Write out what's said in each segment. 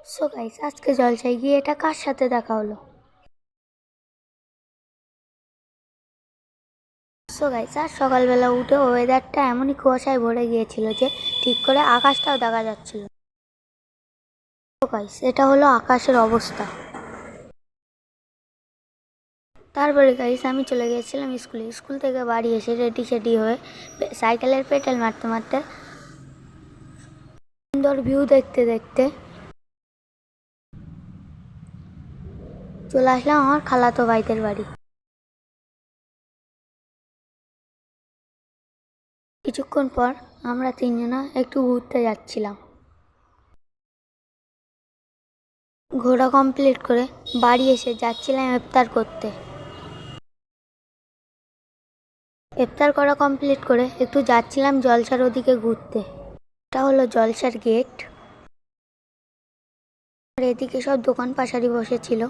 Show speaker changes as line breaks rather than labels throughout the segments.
So guys, আজকে জলসায় গিয়ে এটা কার সাথে দেখা হলো? সো গাইস, আজ সকালবেলা উঠে ওয়েদারটা এমনই কুয়াশায় ভরে গিয়েছিল যে ঠিক করে আকাশটাও দেখা যাচ্ছিল। সো গাইস, এটা হলো আকাশের অবস্থা। তারপরে গাইস আমি চলে গিয়েছিলাম স্কুলে। স্কুল থেকে বাড়ি এসে রেডি সেডি হয়ে সাইকেলের পেডাল মারতে মারতে সুন্দর ভিউ দেখতে দেখতে চলে আসলাম আমার খালাতো ভাইদের বাড়ি। কিছুক্ষণ পর আমরা তিনজনা একটু ঘুরতে যাচ্ছিলাম। ঘোরা কমপ্লিট করে বাড়ি এসে যাচ্ছিলাম ইফতার করতে। ইফতার করা কমপ্লিট করে একটু যাচ্ছিলাম জলসার ওদিকে ঘুরতে। এটা হলো জলসার গেট। আর এদিকে সব দোকান পাশারি বসেছিল।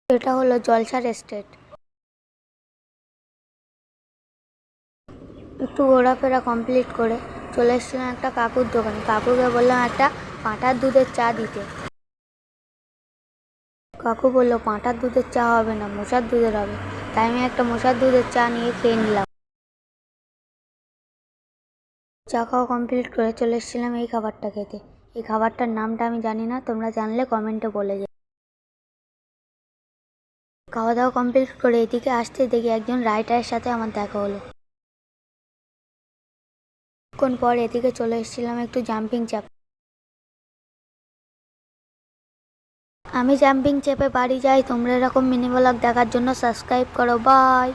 এটা হলো জলসার এস্টেট। একটু ঘোরাফেরা কমপ্লিট করে চলে এসেছিলাম একটা কাকুর দোকানে। কাকুকে বললাম একটা পাঁঠার দুধের চা দিতে। কাকু বললো পাঁঠার দুধের চা হবে না, মোষার দুধের হবে। তাই আমি একটা মোষার দুধের চা নিয়ে খেয়ে নিলাম। চা খাওয়া কমপ্লিট করে চলে এসেছিলাম এই খাবারটা খেতে। এই খাবারটার নামটা আমি জানি না, তোমরা জানলে কমেন্টে বলে যাও। খাওয়া দাওয়া কমপ্লিট করে এদিকে আসতে দেখি একজন রাইটারের সাথে আমার দেখা হলো। কিছুক্ষণ পর এদিকে চলে এসেছিলাম একটু জাম্পিং চাপ। আমি জাম্পিং চেপে বাড়ি যাই। তোমরা এরকম মিনি ব্লগ দেখার জন্য সাবস্ক্রাইব করো। বাই।